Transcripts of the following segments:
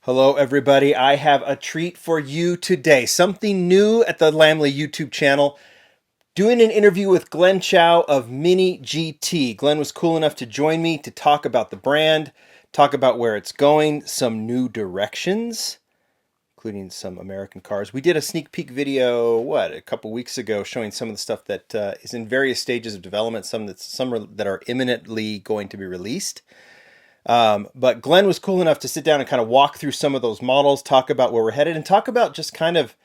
Hello, everybody. I have a treat for you today. Something new at the Lamley YouTube channel. Doing an interview with Glen Chou of Mini GT. Glen was cool enough to join me to talk about the brand, talk about where it's going, some new directions, including some American cars. We did a sneak peek video, a couple weeks ago, showing some of the stuff that is in various stages of development, some that are imminently going to be released. But Glen was cool enough to sit down and kind of walk through some of those models, talk about where we're headed, and talk about just kind of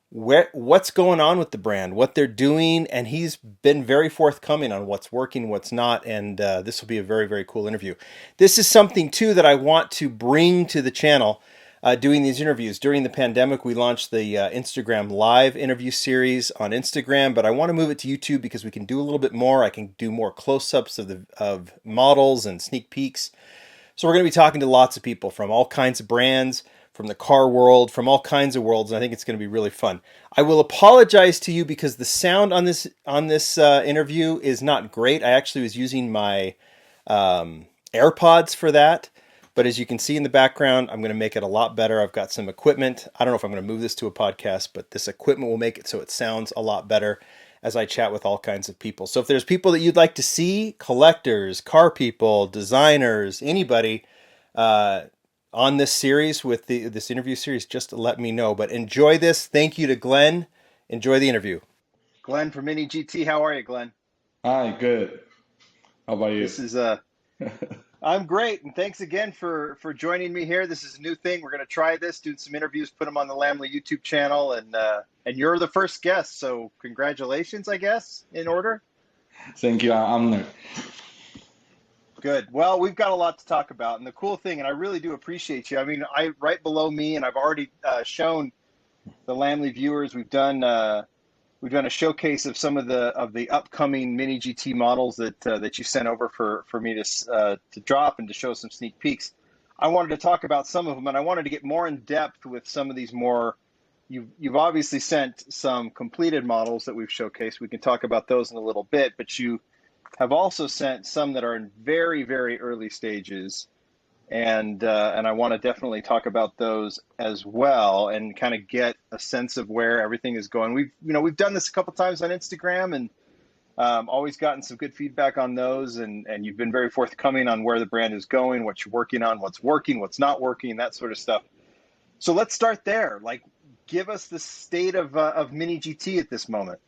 what's going on with the brand, what they're doing, and he's been very forthcoming on what's working, what's not, and this will be a very, very cool interview. This is something, too, that I want to bring to the channel, doing these interviews. During the pandemic, we launched the Instagram Live interview series on Instagram, but I want to move it to YouTube because we can do a little bit more. I can do more close-ups of models and sneak peeks. So we're going to be talking to lots of people from all kinds of brands, from the car world, from all kinds of worlds, and I think it's going to be really fun. I will apologize to you because the sound on this interview is not great. I actually was using my AirPods for that, but as you can see in the background, I'm going to make it a lot better. I've got some equipment. I don't know if I'm going to move this to a podcast, but this equipment will make it so it sounds a lot better as I chat with all kinds of people. So if there's people that you'd like to see, collectors, car people, designers, anybody on this series with this interview series, just let me know. But enjoy this. Thank you to Glen. Enjoy the interview. Glen from Mini GT. How are you, Glen? Hi, good. How about you? This is I'm great, and thanks again for joining me here. This is a new thing. We're going to try this, do some interviews, put them on the Lamley YouTube channel, and you're the first guest, so congratulations, I guess, in order. Thank you. I'm there. Good. Well, we've got a lot to talk about, and the cool thing, and I really do appreciate you. I mean, right below me, and I've already shown the Lamley viewers. We've done a showcase of some of the upcoming Mini GT models that you sent over for me to drop and to show some sneak peeks. I wanted to talk about some of them, and I wanted to get more in depth with some of these more. You've obviously sent some completed models that we've showcased. We can talk about those in a little bit, but you have also sent some that are in very, very early stages. And I want to definitely talk about those as well and kind of get a sense of where everything is going. We've done this a couple times on Instagram and always gotten some good feedback on those. And you've been very forthcoming on where the brand is going, what you're working on, what's working, what's not working, that sort of stuff. So let's start there. Like, give us the state of Mini GT at this moment.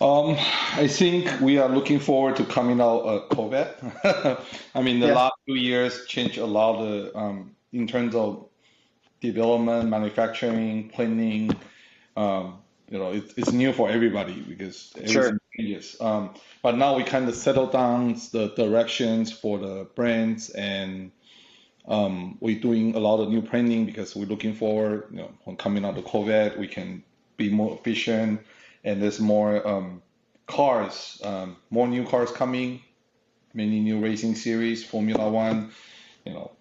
I think we are looking forward to coming out COVID. I mean, the Yeah, last 2 years changed a lot in terms of development, manufacturing, planning. It's new for everybody because sure. everything changes. But now we kind of settle down the directions for the brands, and we're doing a lot of new planning because we're looking forward, when coming out of COVID, we can be more efficient, and there's more cars, more new cars coming, many new racing series, Formula One, you know,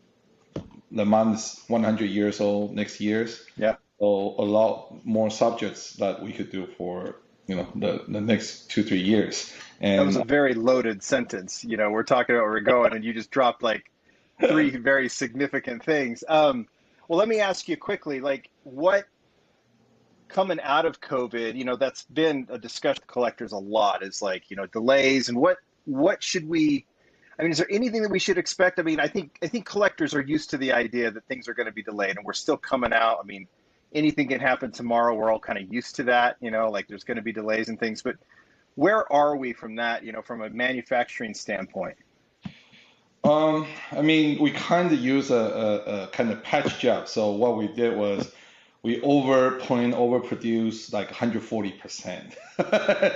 Le Mans is 100 years old next year. Yeah. So a lot more subjects that we could do for, the next 2, 3 years. That was And a very loaded sentence. We're talking about where we're going, and you just dropped like three very significant things. Well, let me ask you quickly, like, what coming out of COVID, that's been a discussion with collectors a lot, is like, delays and what should we, I mean, is there anything that we should expect? I mean, I think collectors are used to the idea that things are going to be delayed and we're still coming out. I mean, anything can happen tomorrow. We're all kind of used to that, like there's going to be delays and things, but where are we from that, from a manufacturing standpoint? I mean, we kind of use a kind of patch job. So what we did was we overproduce like 140%.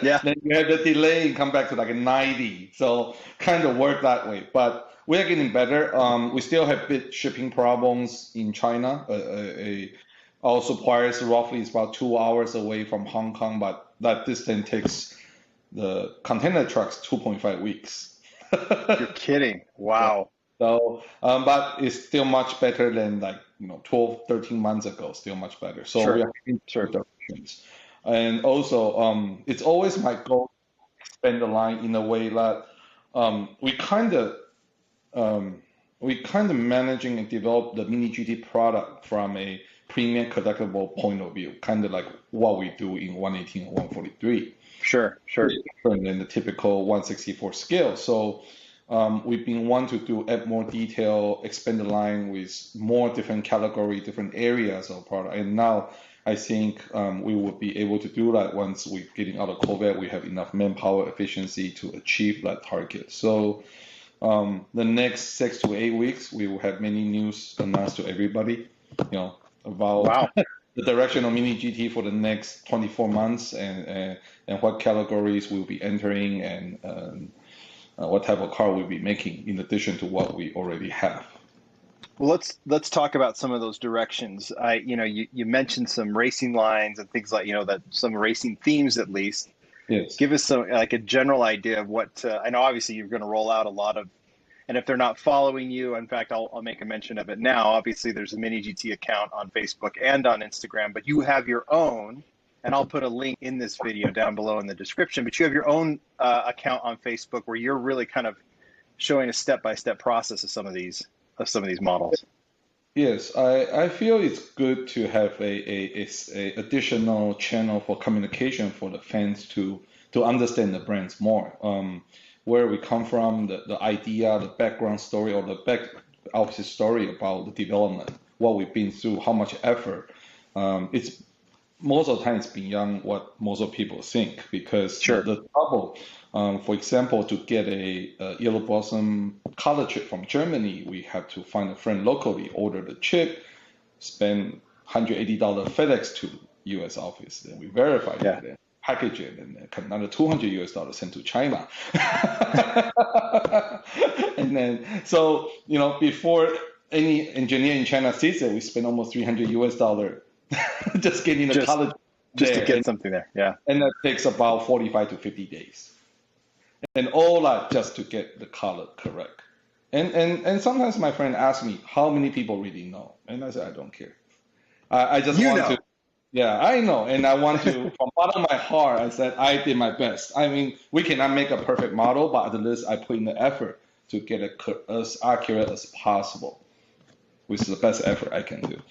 Yeah. Then you have the delay and come back to like a 90. So kind of work that way. But we are getting better. We still have bit shipping problems in China. Our suppliers roughly is about 2 hours away from Hong Kong, but that distance takes the container trucks 2.5 weeks. You're kidding. Yeah. Wow. So, but it's still much better than like, 12, 13 months ago, still much better. So we Sure. are in two Sure. directions. And also, it's always my goal to expand the line in a way that we kind of we kind of managing and develop the Mini GT product from a premium collectible point of view, kind of like what we do in 118 and 143. Sure. Different than the typical 164 scale. So we've been wanting to add more detail, expand the line with more different category, different areas of product. And now I think we will be able to do that once we're getting out of COVID. We have enough manpower efficiency to achieve that target. So the next 6 to 8 weeks, we will have many news announced to everybody, about the direction of Mini GT for the next 24 months and what categories we'll be entering and what type of car we'll be making in addition to what we already have. Well, let's talk about some of those directions. You mentioned some racing lines and things like, that some racing themes at least. Yes. Give us some like a general idea of what I know. Obviously, you're going to roll out a lot of, and if they're not following you, in fact, I'll make a mention of it now. Obviously, there's a Mini GT account on Facebook and on Instagram, but you have your own, and I'll put a link in this video down below in the description. But you have your own account on Facebook where you're really kind of showing a step-by-step process of some of these models. Yes, I feel it's good to have a additional channel for communication for the fans to understand the brands more. Where we come from, the idea, the background story, or the back office story about the development, what we've been through, how much effort. It's most of the time it's beyond what most of people think because the trouble. For example, to get a yellow blossom color chip from Germany, we have to find a friend locally, order the chip, spend $180 FedEx to U.S. office, then we verify it, and package it, and another $200 sent to China. And then, so, before any engineer in China sees it, we spend almost $300 just getting the color just to get something there. Yeah. And that takes about 45 to 50 days. And all that just to get the color correct. And sometimes my friend asks me, how many people really know? And I said, I don't care. I just want to. Yeah, I know. And I want to, from bottom of my heart, I said, I did my best. I mean, we cannot make a perfect model, but at least I put in the effort to get it as accurate as possible, which is the best effort I can do.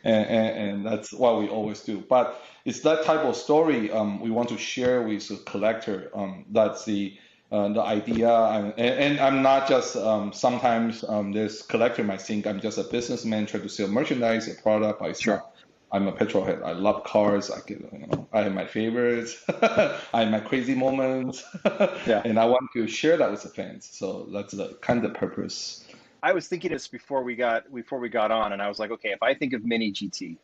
And that's what we always do. But it's that type of story we want to share with the collector. That's the idea. And I'm not just, sometimes this collector might think I'm just a businessman trying to sell merchandise, a product, but it's not. I'm a petrolhead. I love cars. I have my favorites. I have my crazy moments. And I want to share that with the fans. So that's the kind of purpose. I was thinking this before we got on, and I was like, okay, if I think of Mini GT,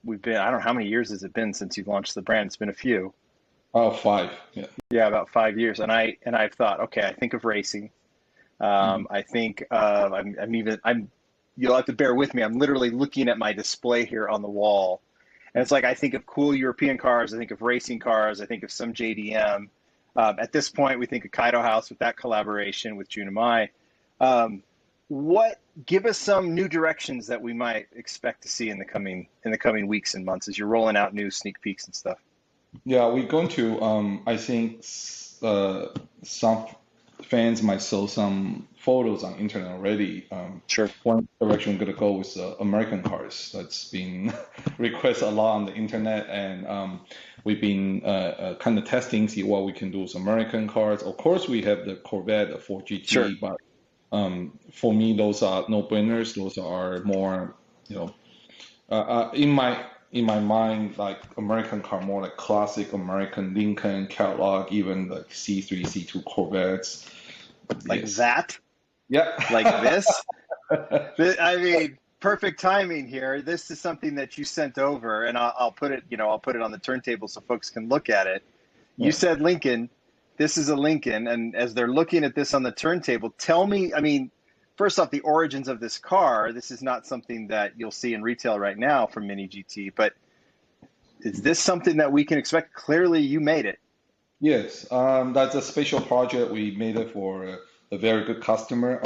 we've been, I don't know how many years has it been since you've launched the brand. It's been a few. Oh, 5. Yeah, about 5 years. And I've thought, okay, I think of racing. I think of, you'll have to bear with me. I'm literally looking at my display here on the wall. And it's like, I think of cool European cars. I think of racing cars. I think of some JDM. At this point, we think of Kaido House with that collaboration with Junimai. Give us some new directions that we might expect to see in the coming weeks and months as you're rolling out new sneak peeks and stuff. Yeah, we're going to, I think some fans might saw some photos on internet already. One direction we're going to go with American cars. That's been requested a lot on the internet, and we've been kind of testing, see what we can do with American cars. Of course, we have the Corvette, the 4GT, but for me, those are no-brainers. Those are more, in my mind, like American car, more like classic American Lincoln, Cadillac, even like C3, C2 Corvettes. Like that? Yeah. Like this? I mean, perfect timing here. This is something that you sent over, and I'll put it, I'll put it on the turntable so folks can look at it. You said Lincoln. This is a Lincoln, and as they're looking at this on the turntable, tell me, I mean, first off, the origins of this car. This is not something that you'll see in retail right now from Mini GT, but is this something that we can expect? Clearly, you made it. Yes, that's a special project. We made it for a very good customer.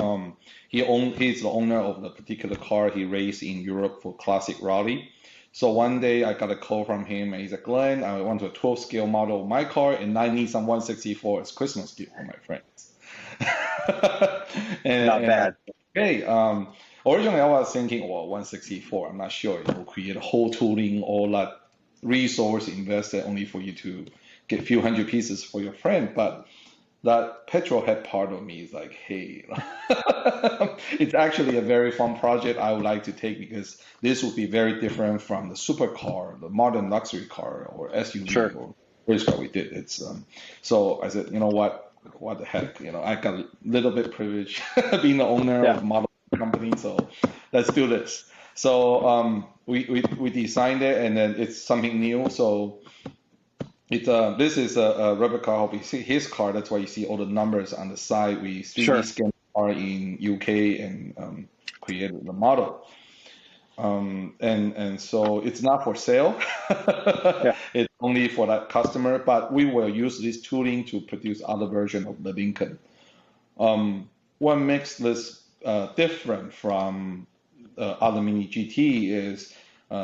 He's the owner of the particular car he raced in Europe for classic rally. So one day I got a call from him, and he's like, Glenn, I want a 12 scale model of my car, and I need some 164 as Christmas gift for my friends. Not And bad. hey, originally I was thinking, well, 164. I'm not sure it will create a whole tooling, all that resource invested only for you to get a few hundred pieces for your friend. But that petrol head part of me is like, hey, it's actually a very fun project I would like to take because this would be very different from the supercar, the modern luxury car, or SUV Sure. or race car we did. It's so I said, you know what the heck, I got a little bit privileged being the owner Yeah. of model company, so let's do this. So we designed it, and then it's something new. So this is a replica of his car. That's why you see all the numbers on the side. We 3D Sure. scanned the car in UK and created the model. And so it's not for sale. Yeah. It's only for that customer. But we will use this tooling to produce other version of the Lincoln. What makes this different from other Mini GT is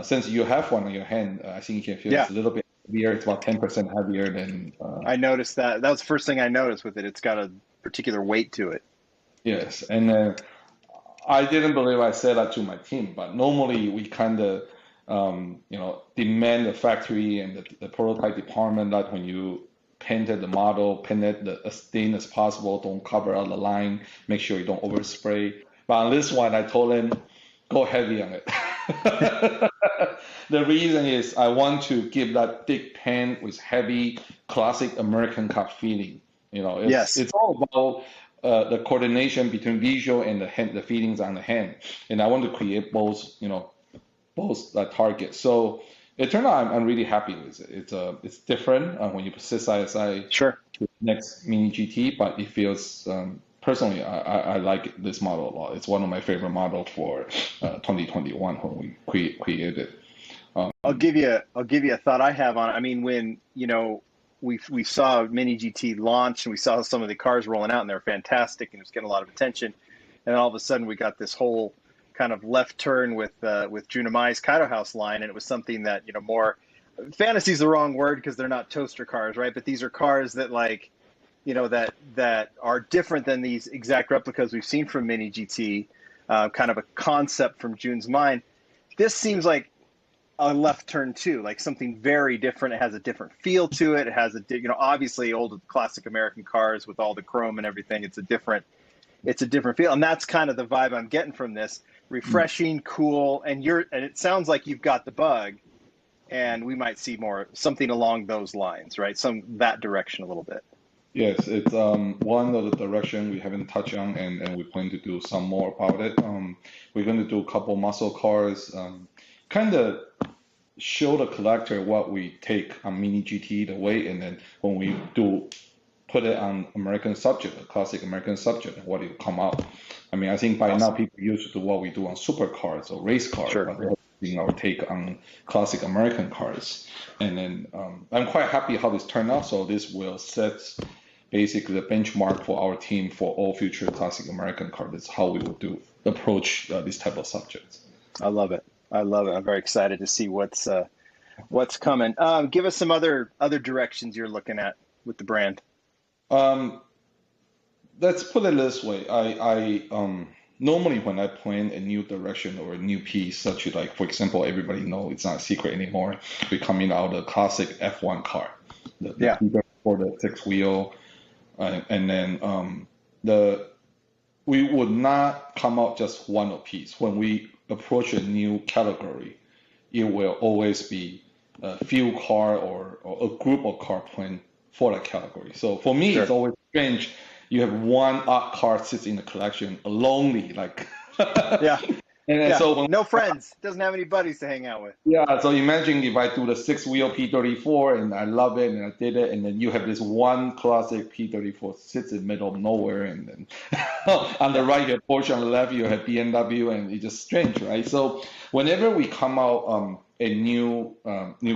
since you have one on your hand, I think you can feel Yeah. it's a little bit heavier. It's about 10% heavier than. I noticed that. That was the first thing I noticed with it. It's got a particular weight to it. Yes, and I didn't believe I said that to my team, but normally we kind of, demand the factory and the prototype department that when you painted the model, paint it as thin as possible, don't cover out the line, make sure you don't overspray. But on this one, I told them, go heavy on it. The reason is I want to give that thick paint with heavy classic American car feeling. Yes. It's all about the coordination between visual and the feelings on the hand, and I want to create both targets. So it turned out I'm really happy with it. It's different when you put side by side Sure. to the next Mini GT, but it feels personally I like this model a lot. It's one of my favorite models for 2021 when we created. I'll give you a thought I have on it. I mean, when we saw Mini GT launch and we saw some of the cars rolling out and they're fantastic and it was getting a lot of attention, and then all of a sudden we got this whole kind of left turn with Junimai's Kaido House line, and it was something that more fantasy is the wrong word because they're not toaster cars, right? But these are cars that that are different than these exact replicas we've seen from Mini GT, kind of a concept from Jun's mind. This seems like a left turn too, like something very different. It has a different feel to it. It has obviously old classic American cars with all the chrome and everything. It's a different feel, and that's kind of the vibe I'm getting from this. Refreshing, cool, and it sounds like you've got the bug, and we might see something along those lines, right? That direction a little bit. Yes, it's one of the direction we haven't touched on, and we plan to do some more about it. We're going to do a couple muscle cars, kind of show the collector what we take on Mini GT, the weight, and then when we do put it on American subject, a classic American subject, what it will come out. I mean, I think by now people used to what we do on supercars or race cars, Sure. but they're seeing our take on classic American cars. And then I'm quite happy how this turned out. So this will set basically the benchmark for our team for all future classic American cars. That's how we will approach this type of subjects. I love it. I'm very excited to see what's coming. Give us some other directions you're looking at with the brand. Let's put it this way. I normally when I plan a new direction or a new piece, such as like, for example, everybody know it's not a secret anymore. We're coming out a classic F1 car, for the 6-wheel, and then we would not come out just one piece. When we approach a new category, it will always be a few car or a group of car planned for that category. So for me, Sure. It's always strange. You have one art car sits in the collection lonely, like. Yeah. And so no friends, doesn't have any buddies to hang out with. Yeah, so imagine if I do the 6-wheel P34 and I love it and I did it, and then you have this one classic P34 sits in the middle of nowhere, and then on the right you have Porsche, on the left you have BMW, and it's just strange, right? So whenever we come out a new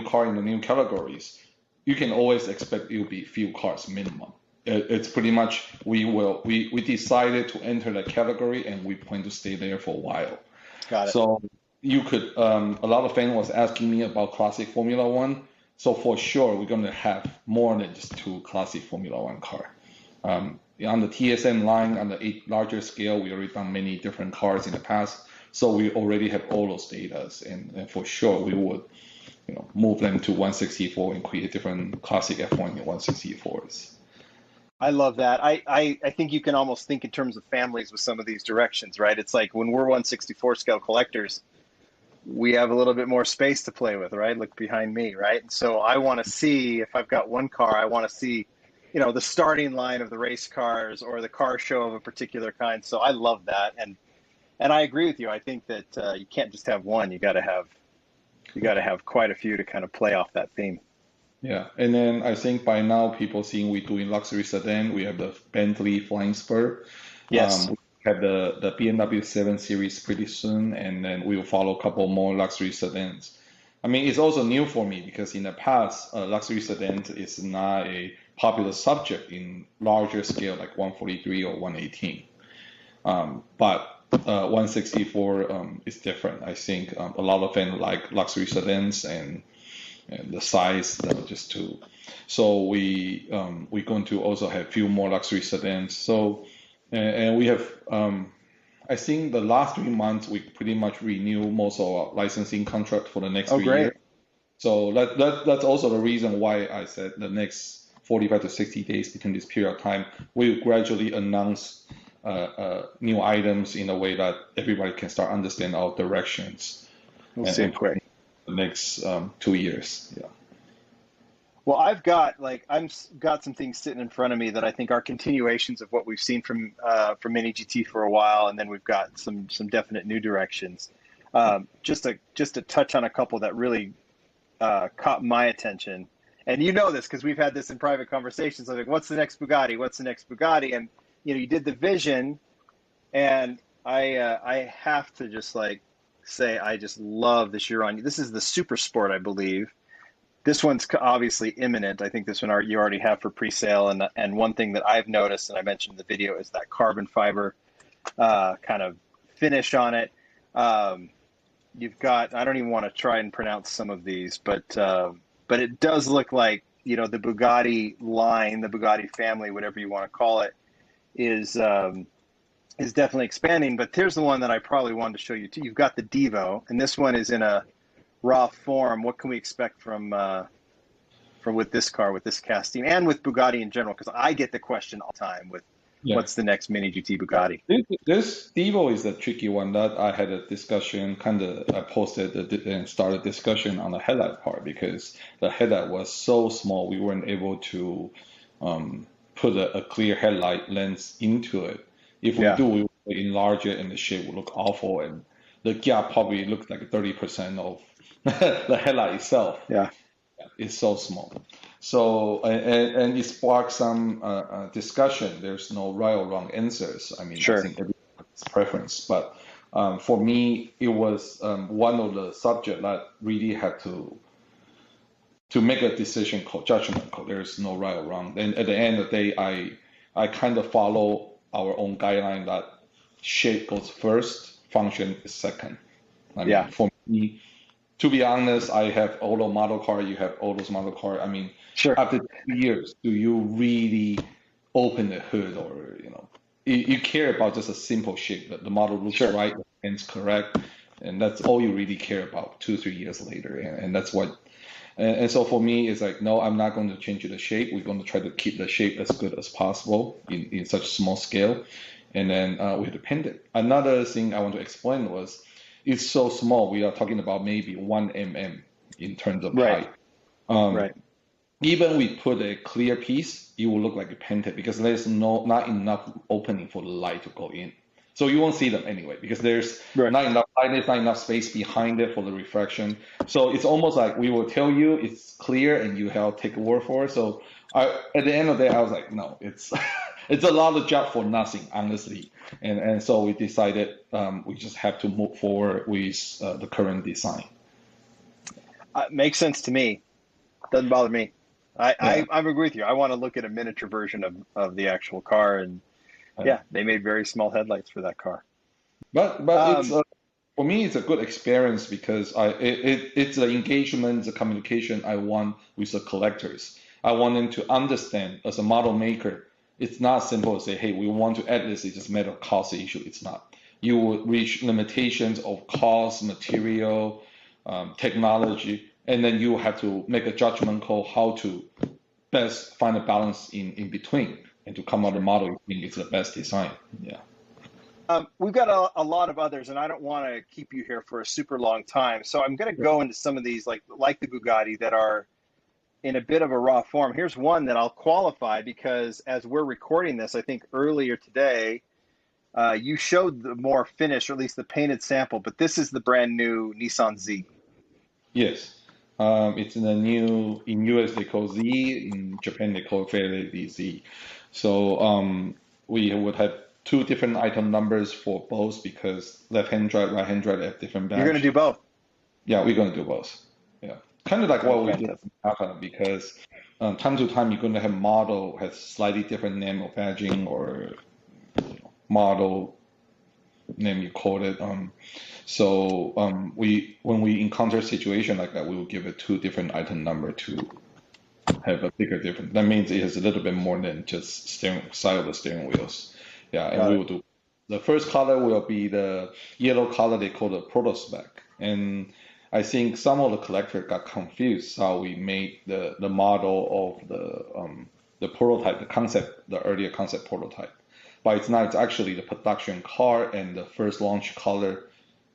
car in the new categories, you can always expect it will be few cars minimum. It's pretty much we decided to enter the category and we plan to stay there for a while. Got it. So you could a lot of fans was asking me about classic Formula One. So for sure we're going to have more than just 2 classic Formula One car. on the TSM line, on the larger scale, we already done many different cars in the past, so we already have all those data, and for sure we would, move them to 164 and create different classic F1 in 164s. I love that. I think you can almost think in terms of families with some of these directions, right? It's like when we're 164 scale collectors, we have a little bit more space to play with, right? Look behind me, right? And so I want to see, if I've got one car, I want to see, the starting line of the race cars or the car show of a particular kind. So I love that. And I agree with you. I think that you can't just have one. You got to have quite a few to kind of play off that theme. Yeah, and then I think by now people seeing we doing luxury sedan. We have the Bentley Flying Spur. Yes. We have the BMW 7 Series pretty soon, and then we will follow a couple more luxury sedans. I mean, it's also new for me because in the past, luxury sedans is not a popular subject in larger scale like 143 or 118. But 164 is different. I think a lot of fans like luxury sedans and the size just too. So we're going to also have few more luxury sedans. So and we have I think the last 3 months we pretty much renew most of our licensing contract for the next 3 years. So that's also the reason why I said the next 45 to 60 days between this period of time, we gradually announce new items in a way that everybody can start understand our directions. We'll see it quick. The next 2 years, yeah. Well, I've got some things sitting in front of me that I think are continuations of what we've seen from Mini GT for a while, and then we've got some definite new directions. Just to touch on a couple that really caught my attention, and you know this because we've had this in private conversations. Like, what's the next Bugatti? What's the next Bugatti? And you did the Vision, and I have to just say I just love the Chiron. This is the Super Sport, I believe. This one's obviously imminent. I think this one you already have for pre-sale. And one thing that I've noticed, and I mentioned in the video, is that carbon fiber kind of finish on it. You've got, I don't even want to try and pronounce some of these, but it does look like, the Bugatti line, the Bugatti family, whatever you want to call it, is definitely expanding. But here's the one that I probably wanted to show you too. You've got the Devo, and this one is in a raw form. What can we expect from with this car, with this casting, and with Bugatti in general? Because I get the question all the time with what's the next Mini GT Bugatti? This Devo is a tricky one that I had a discussion, I posted and started discussion on the headlight part because the headlight was so small we weren't able to put a clear headlight lens into it. If we do, we will enlarge it and the shape will look awful, and the gap probably looks like 30% of the headlight itself. Yeah, it's so small. So and it sparked some discussion. There's no right or wrong answers. I mean, I think everyone's preference. But for me, it was one of the subjects that really had to make a decision called judgment call. There's no right or wrong. And at the end of the day, I kind of follow our own guideline that shape goes first, function is second. I mean, for me, to be honest, I have all the model car, you have all those model car. I mean, after 2 years, do you really open the hood or, you care about just a simple shape, that the model looks right, the hand's correct, and that's all you really care about 2-3 years later. And that's what, and so for me, it's like, no, I'm not going to change the shape. We're going to try to keep the shape as good as possible in such small scale. And then we have to paint it. Another thing I want to explain was, it's so small. We are talking about maybe 1 mm in terms of height. Even we put a clear piece, it will look like a painted because there's not enough opening for the light to go in. So you won't see them anyway because there's not enough light, there's not enough space behind it for the reflection. So it's almost like we will tell you it's clear and you have to take a word for it. So at the end of the day, I was like, no, it's it's a lot of job for nothing, honestly. And so we decided we just have to move forward with the current design. Makes sense to me. Doesn't bother me. I agree with you. I want to look at a miniature version of the actual car, and they made very small headlights for that car. But it's for me, it's a good experience because it's the engagement, the communication I want with the collectors. I want them to understand as a model maker, it's not simple to say, hey, we want to add this, it's just a matter of cost issue. It's not. You will reach limitations of cost, material, technology, and then you have to make a judgment call how to best find a balance in between and to come out the model you think is the best design. Yeah. We've got a lot of others, and I don't want to keep you here for a super long time. So I'm going to go into some of these, like the Bugatti, that are in a bit of a raw form. Here's one that I'll qualify because as we're recording this, I think earlier today, you showed the more finished, or at least the painted sample, but this is the brand new Nissan Z. Yes. It's in the new, in US they call Z, in Japan they call it Z. So we would have two different item numbers for both because left-hand drive, right-hand drive have different badge. You're going to do both? Yeah, we're going to do both. Yeah. Kind of like what we did Fantastic. in Japan because time to time you're going to have model has slightly different name or badging or model name you call it. So when we encounter a situation like that, we will give it two different item number to have a bigger difference. That means it has a little bit more than just side of the steering wheels. Yeah, and we will do. The first color will be the yellow color they call the proto spec. And I think some of the collectors got confused how we made the model of the prototype, the concept, the earlier concept prototype. But it's not. It's actually the production car and the first launch color.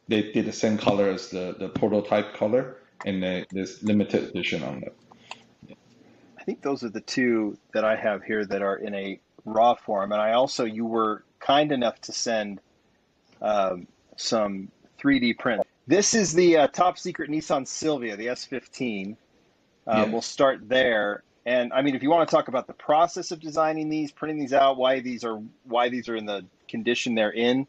They did the same color as the prototype color, and there's limited edition on it. I think those are the two that I have here that are in a raw form. And I also, you were kind enough to send some 3D print. This is the top secret Nissan Silvia, the S15. We'll start there. And I mean, if you want to talk about the process of designing these, printing these out, why these are in the condition they're in,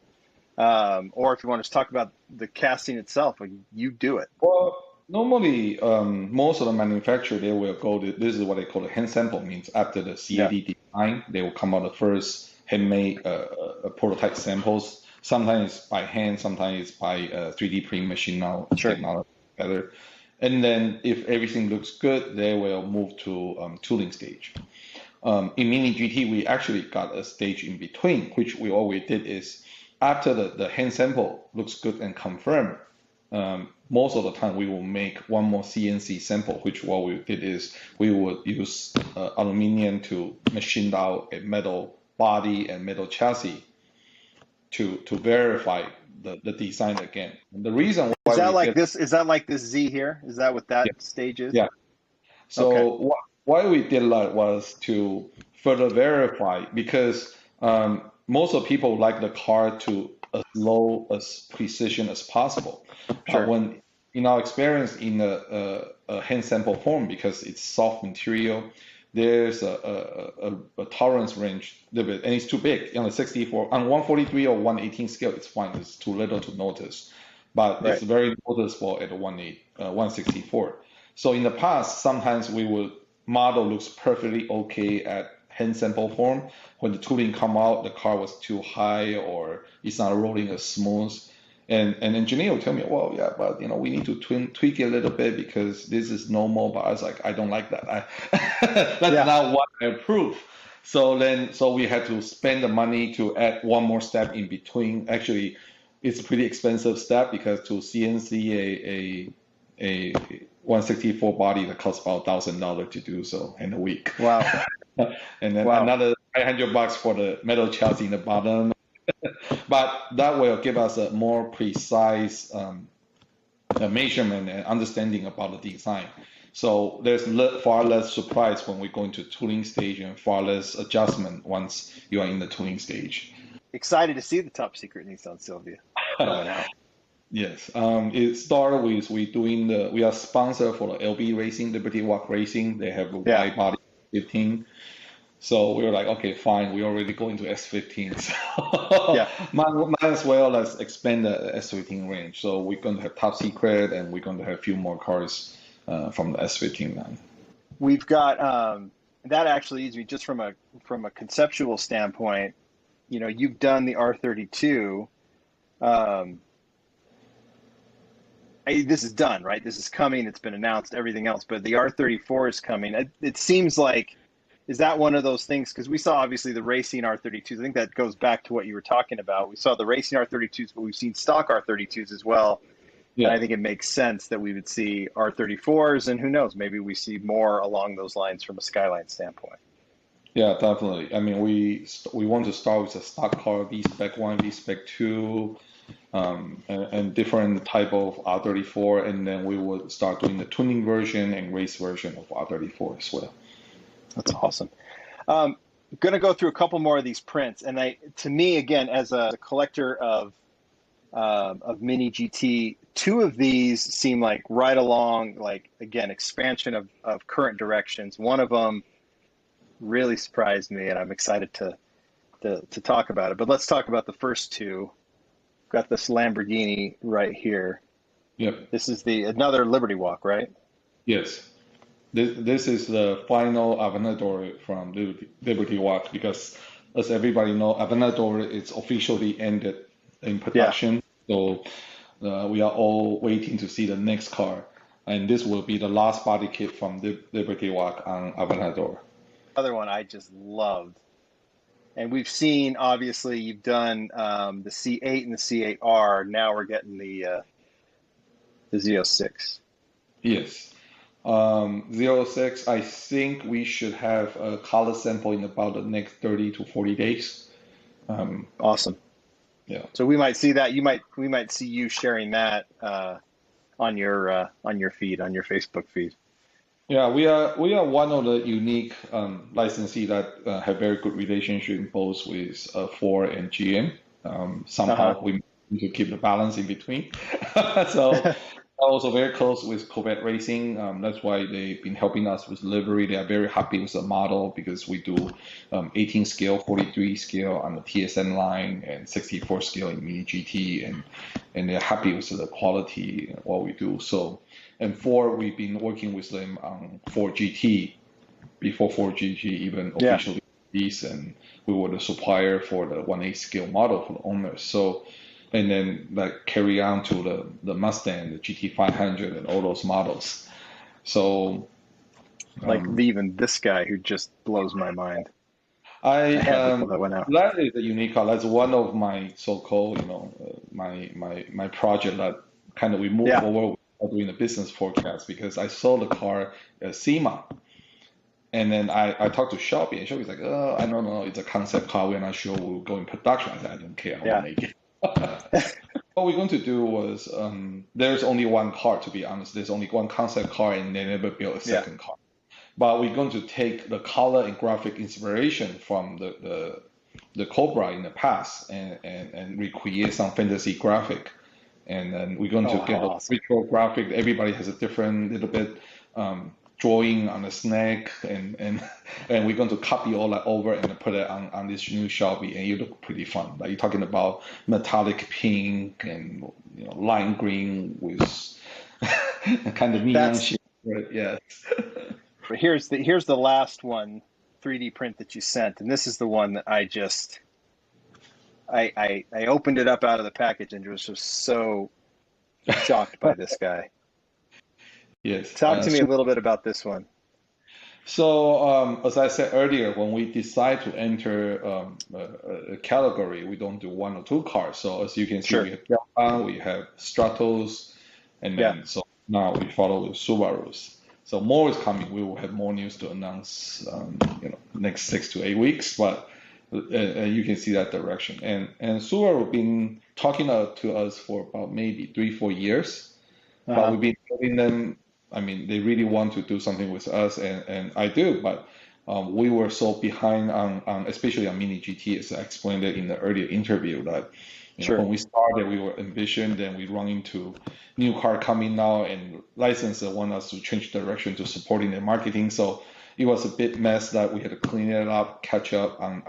or if you want to talk about the casting itself, like, you do it. Well, normally, most of the manufacturer they will go. This is what they call a hand sample. Means after the CAD design, they will come out the first handmade prototype samples. Sometimes it's by hand, sometimes it's by 3D print machine now technology better. And then if everything looks good, they will move to tooling stage. In Mini GT, we actually got a stage in between, which we always did is after the hand sample looks good and confirmed, most of the time we will make one more CNC sample, which what we did is we would use aluminum to machine out a metal body and metal chassis to verify the design again. And the reason why is that like this Z here? Is that what that stage is? Yeah. So why we did that was to further verify because most of people like the car to as low as precision as possible. When in our experience in a hand sample form, because it's soft material, there's a tolerance range a little bit, and it's too big. On the 64, on 143 or 118 scale, it's fine. It's too little to notice, but it's very noticeable at 164. So in the past, sometimes we would model looks perfectly okay at hand sample form. When the tooling come out, the car was too high or it's not rolling as smooth. And an engineer will tell me, well, yeah, but we need to tweak it a little bit because this is normal. But I was like, I don't like that. That's not what I approve. So we had to spend the money to add one more step in between. Actually, it's a pretty expensive step because to CNC a 164 body that costs about $1,000 to do so in a week. Wow. And then another $500 for the metal chassis in the bottom. But that will give us a more precise measurement and understanding about the design. So there's far less surprise when we go into tooling stage and far less adjustment once you are in the tooling stage. Excited to see the top secret Nissan Silvia going out. Yes, it started with we are sponsor for the LB Racing, Liberty Walk Racing. They have a wide body 15. So we were like, okay, fine. We already go into S15. So might as well let's expand the S15 range. So we're going to have top secret, and we're going to have a few more cars from the S15 line. We've got that actually leads me just from a conceptual standpoint. You've done the R32. This is done, right? This is coming. It's been announced. Everything else, but the R34 is coming. It seems like is that one of those things? Because we saw obviously the racing R32s. I think that goes back to what you were talking about. We saw the racing R32s, but we've seen stock R32s as well. Yeah. And I think it makes sense that we would see R34s, and who knows, maybe we see more along those lines from a Skyline standpoint. Yeah, definitely. I mean, we want to start with a stock car, V-Spec 1, V-Spec 2, and different type of R34, and then we will start doing the tuning version and race version of R34 as well. That's awesome. Going to go through a couple more of these prints, and to me, again, as a collector of Mini GT, two of these seem like right along, like, again, expansion of current directions. One of them really surprised me, and I'm excited to talk about it. But let's talk about the first two. Got this Lamborghini right here. Yep. This is another Liberty Walk, right? Yes. This is the final Aventador from Liberty Walk, because as everybody know, Aventador is officially ended in production. So we are all waiting to see the next car, and this will be the last body kit from the Liberty Walk on Aventador. Other one I just loved, and we've seen, obviously you've done the C8 and the C8R. Now we're getting the Z06. Yes. 06, I think we should have a color sample in about the next 30 to 40 days. Awesome. Yeah. So we might see that. We might see you sharing that on your feed, on your Facebook feed. Yeah, we are one of the unique licensee that have very good relationship both with Ford and GM. Somehow we need to keep the balance in between. So also very close with Corvette Racing. That's why they've been helping us with delivery. They are very happy with the model because we do 18 scale, 43 scale on the TSN line, and 64 scale in Mini GT, and they're happy with the quality and what we do. So, and Ford, we've been working with them on Ford GT before Ford GT even officially released, and we were the supplier for the 1/8 scale model for the owners. So, and then like carry on to the Mustang, the GT500, and all those models. So, like even this guy who just blows my mind. That is a unique car. That's one of my so-called, my project that kind of we move forward with doing the business forecast, because I saw the car at SEMA, and then I talked to Shelby, and Shelby's like, oh, I don't know, it's a concept car. We're not sure we'll go in production. I said, I don't care. I want to make it. What we're going to do was, there's only one car, to be honest. There's only one concept car, and they never built a second car. But we're going to take the color and graphic inspiration from the Cobra in the past and recreate some fantasy graphic. And then we're going to get a retro graphic. Everybody has a different little bit drawing on the snack, and we're going to copy all that over and put it on this new Shelby, and it look pretty fun. Like you're talking about metallic pink and lime green with kind of neon shade. Yes. But here's the last one, 3D print that you sent, and this is the one that I opened it up out of the package and was just so shocked by this guy. Yes. Talk to me a little bit about this one. So, as I said earlier, when we decide to enter a category, we don't do one or two cars. So, as you can see, we have Yamaha, we have Stratos, and then so now we follow with Subarus. So more is coming. We will have more news to announce, next 6 to 8 weeks. But you can see that direction. And Subaru have been talking to us for about maybe 3-4 years. But we've been telling them. I mean, they really want to do something with us, and I do. But we were so behind on especially on Mini GT, as I explained it in the earlier interview, that when we started, we were ambition, then we run into new car coming now, and licensors want us to change direction to supporting their marketing. So it was a bit mess that we had to clean it up, catch up on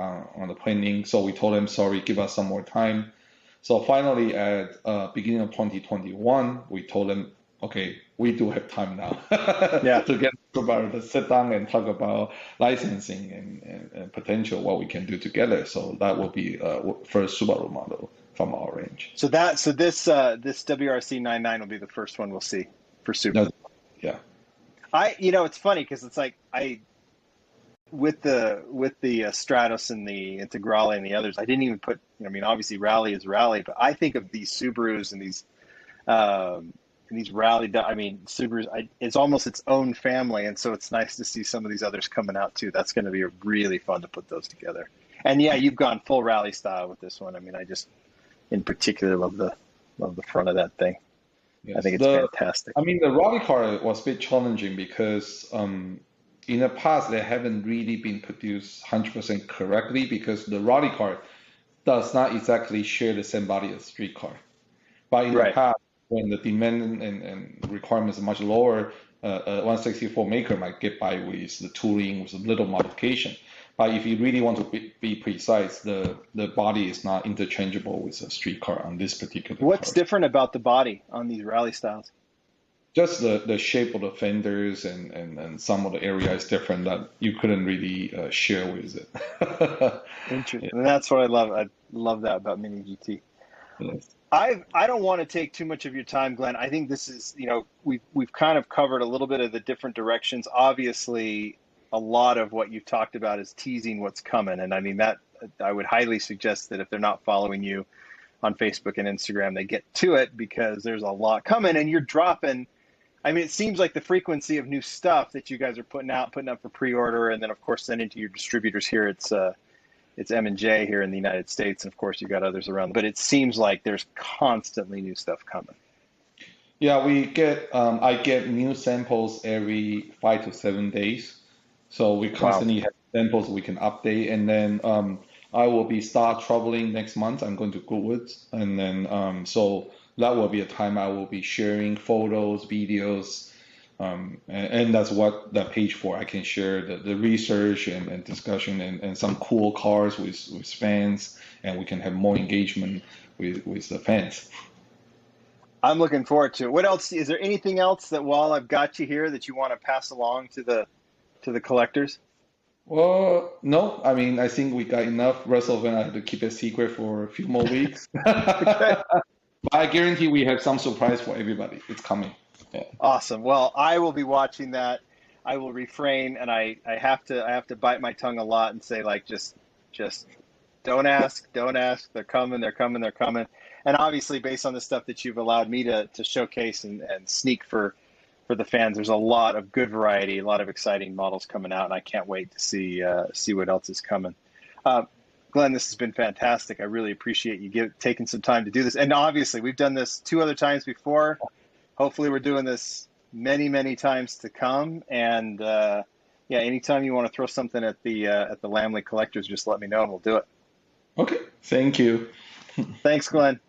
the planning. So we told them, sorry, give us some more time. So finally, at beginning of 2021, we told them, okay, we do have time now to get Subaru to sit down and talk about licensing and potential what we can do together. So that will be first Subaru model from our range. So this WRC 99 will be the first one we'll see for Subaru. Yeah. It's funny because it's like with the Stratos and the Integrale and the others, I didn't even put. I mean, obviously rally is rally, but I think of these Subarus and these rally. I mean, Subarus. It's almost its own family, and so it's nice to see some of these others coming out too. That's going to be really fun to put those together. And yeah, you've gone full rally style with this one. I mean, I just in particular love the front of that thing. Yes. I think it's fantastic. I mean, the rally car was a bit challenging because in the past they haven't really been produced 100% correctly because the rally car does not exactly share the same body as street car. But in the Right. past, when the demand and requirements are much lower, a 164 maker might get by with the tooling with a little modification. But if you really want to be precise, the body is not interchangeable with a street car on this particular What's car. different about the body on these rally styles? Just the shape of the fenders and some of the area is different that you couldn't really share with it. Interesting. And that's what I love. I love that about Mini GT. Yes. I don't want to take too much of your time, Glenn. I think this is, we've kind of covered a little bit of the different directions. Obviously, a lot of what you've talked about is teasing what's coming. And I mean, that I would highly suggest that if they're not following you on Facebook and Instagram, they get to it because there's a lot coming and you're dropping. I mean, it seems like the frequency of new stuff that you guys are putting up for pre-order, and then of course sending to your distributors here. It's M&J here in the United States, and of course you got others around. But it seems like there's constantly new stuff coming. Yeah, I get new samples every 5 to 7 days. So we constantly have samples we can update, and then I will start traveling next month. I'm going to Goodwood, and then so that will be a time I will be sharing photos, videos, and that's what that page for. I can share the research and discussion and some cool cars with fans, and we can have more engagement with the fans. I'm looking forward to it. What else? Is there anything else that while I've got you here that you want to pass along to the collectors? Well, no, I mean, I think we got enough. Rest of it, I have to keep it secret for a few more weeks. Okay. But I guarantee we have some surprise for everybody. It's coming. Yeah. Awesome. Well, I will be watching that. I will refrain, and I have to bite my tongue a lot and say, like, just don't ask. They're coming. And obviously, based on the stuff that you've allowed me to showcase and sneak for the fans, there's a lot of good variety, a lot of exciting models coming out, and I can't wait to see what else is coming. Glenn, this has been fantastic. I really appreciate you taking some time to do this. And obviously, we've done this 2 other times before. Hopefully, we're doing this many, many times to come. And yeah, anytime you want to throw something at the Lamley collectors, just let me know and we'll do it. Okay. Thank you. Thanks, Glenn.